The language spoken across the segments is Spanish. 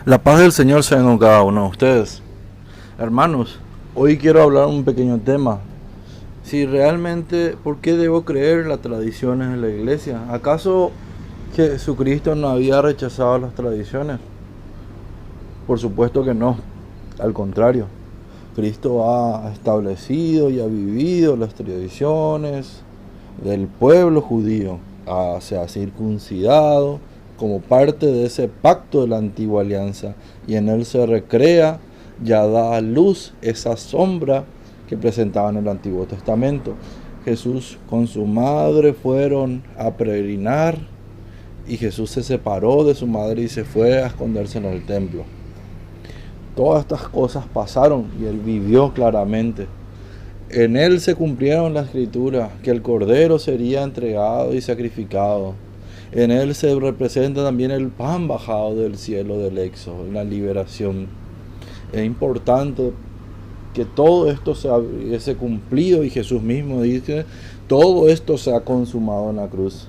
La paz del Señor sea con cada uno de ustedes. Hermanos, hoy quiero hablar un pequeño tema. Si realmente, ¿por qué debo creer las tradiciones de la iglesia? ¿Acaso Jesucristo no había rechazado las tradiciones? Por supuesto que no. Al contrario, Cristo ha establecido y ha vivido las tradiciones del pueblo judío. Se ha circuncidado como parte de ese pacto de la antigua alianza, y en él se recrea, ya da a luz esa sombra que presentaba en el Antiguo Testamento. Jesús con su madre fueron a peregrinar, y Jesús se separó de su madre y se fue a esconderse en el templo. Todas estas cosas pasaron y él vivió claramente. En él se cumplieron las escrituras, que el Cordero sería entregado y sacrificado. En él se representa también el pan bajado del cielo del Éxodo, la liberación. Es importante que todo esto se hubiese cumplido, y Jesús mismo dice, todo esto se ha consumado en la cruz.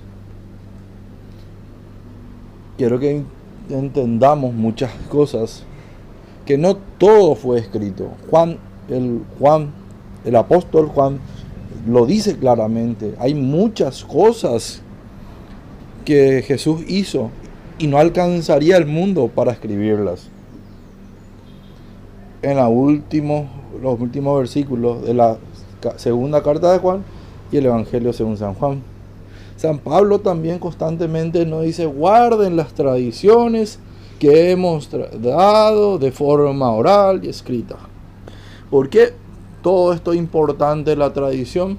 Quiero que entendamos muchas cosas, que no todo fue escrito. El apóstol Juan lo dice claramente. Hay muchas cosas que Jesús hizo y no alcanzaría el mundo para escribirlas. En los últimos versículos de la segunda carta de Juan y el Evangelio según San Juan. San Pablo también constantemente nos dice: guarden las tradiciones que hemos dado de forma oral y escrita. ¿Por qué todo esto es importante? La tradición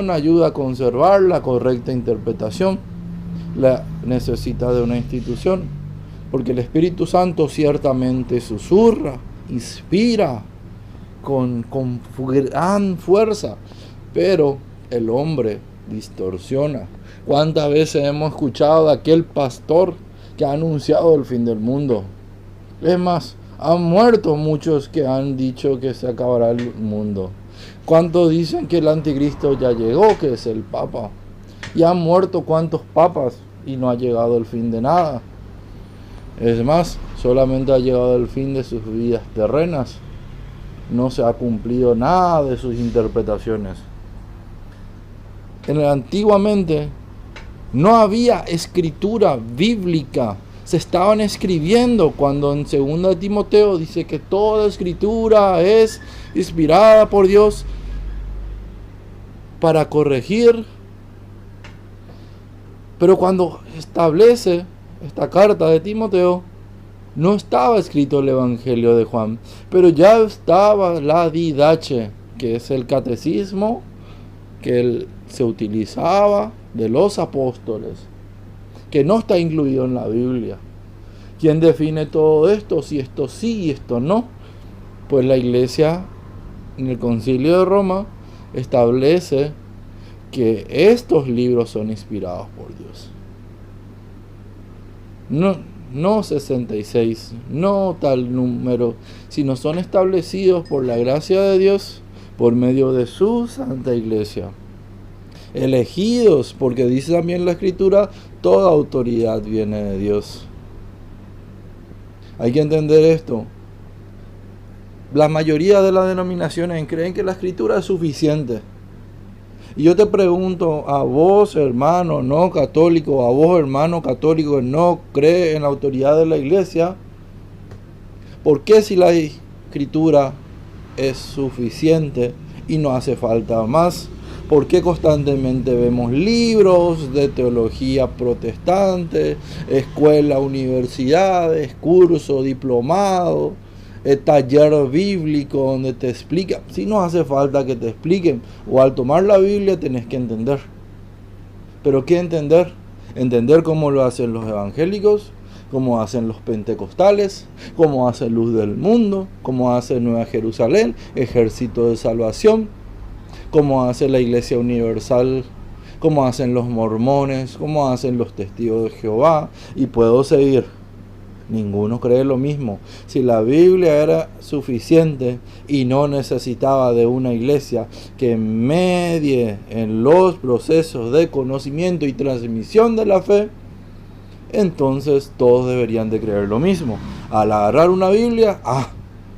ayuda a conservar la correcta interpretación. La necesita de una institución, porque el Espíritu Santo ciertamente susurra, inspira con gran fuerza, pero el hombre distorsiona. ¿Cuántas veces hemos escuchado de aquel pastor que ha anunciado el fin del mundo? Es más, han muerto muchos que han dicho que se acabará el mundo. ¿Cuántos dicen que el anticristo ya llegó, que es el Papa? Y han muerto cuántos papas y no ha llegado el fin de nada. Es más, solamente ha llegado el fin de sus vidas terrenas. No se ha cumplido nada de sus interpretaciones. Antiguamente no había escritura bíblica. Se estaban escribiendo, cuando en 2 Timoteo dice que toda escritura es inspirada por Dios para corregir. Pero cuando establece esta carta de Timoteo, no estaba escrito el Evangelio de Juan, pero ya estaba la didache, que es el catecismo que se utilizaba de los apóstoles, que no está incluido en la Biblia. ¿Quién define todo esto? Si esto sí y esto no. Pues la Iglesia, en el Concilio de Roma, establece que estos libros son inspirados por Dios. No 66, no tal número, sino son establecidos por la gracia de Dios, por medio de su Santa Iglesia. Elegidos, porque dice también la Escritura, toda autoridad viene de Dios. Hay que entender esto. La mayoría de las denominaciones creen que la Escritura es suficiente. Y yo te pregunto, a vos, hermano no católico, a vos, hermano católico que no cree en la autoridad de la Iglesia, ¿por qué, si la Escritura es suficiente y no hace falta más? ¿Por qué constantemente vemos libros de teología protestante, escuelas, universidades, cursos, diplomados, taller bíblico donde te explica? Si no hace falta que te expliquen, o al tomar la Biblia tenés que entender. ¿Pero qué entender? Entender cómo lo hacen los evangélicos, cómo hacen los pentecostales, cómo hace Luz del Mundo, cómo hace Nueva Jerusalén, Ejército de Salvación, cómo hace la Iglesia Universal, cómo hacen los mormones, cómo hacen los testigos de Jehová, y puedo seguir. Ninguno cree lo mismo. Si la Biblia era suficiente y no necesitaba de una iglesia que medie en los procesos de conocimiento y transmisión de la fe, entonces todos deberían de creer lo mismo. Al agarrar una Biblia,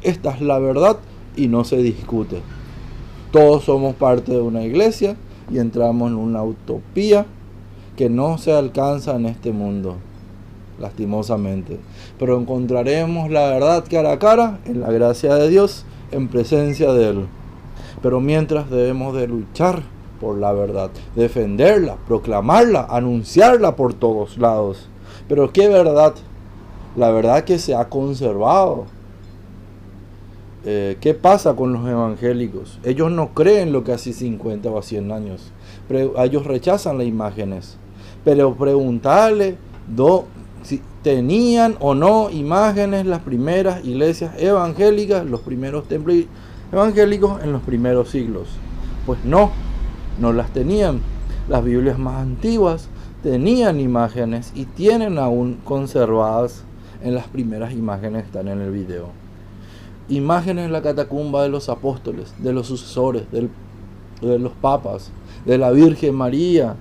esta es la verdad y no se discute. Todos somos parte de una iglesia y entramos en una utopía que no se alcanza en este mundo, lastimosamente. Pero encontraremos la verdad cara a cara en la gracia de Dios, en presencia de Él. Pero mientras debemos de luchar por la verdad, defenderla, proclamarla, anunciarla por todos lados. Pero ¿qué verdad? La verdad que se ha conservado. ¿Qué pasa con los evangélicos? Ellos no creen lo que hace 50 o 100 años. Ellos rechazan las imágenes. Pero preguntarle si tenían o no imágenes las primeras iglesias evangélicas, los primeros templos evangélicos en los primeros siglos. Pues no las tenían. Las Biblias más antiguas tenían imágenes y tienen aún conservadas en las primeras imágenes que están en el video. Imágenes en la catacumba de los apóstoles, de los sucesores, de los papas, de la Virgen María,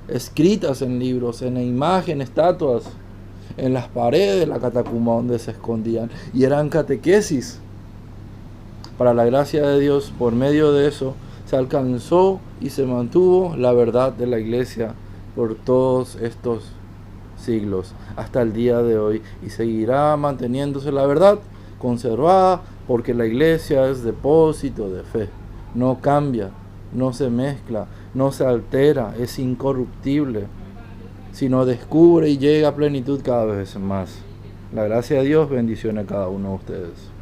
escritas en libros, en imágenes, estatuas, en las paredes de la catacumba donde se escondían, y eran catequesis. Para la gracia de Dios, por medio de eso, se alcanzó y se mantuvo la verdad de la iglesia por todos estos siglos, hasta el día de hoy, y seguirá manteniéndose la verdad conservada, porque la iglesia es depósito de fe, no cambia, no se mezcla, no se altera, es incorruptible, sino descubre y llega a plenitud cada vez más. La gracia de Dios bendiciones a cada uno de ustedes.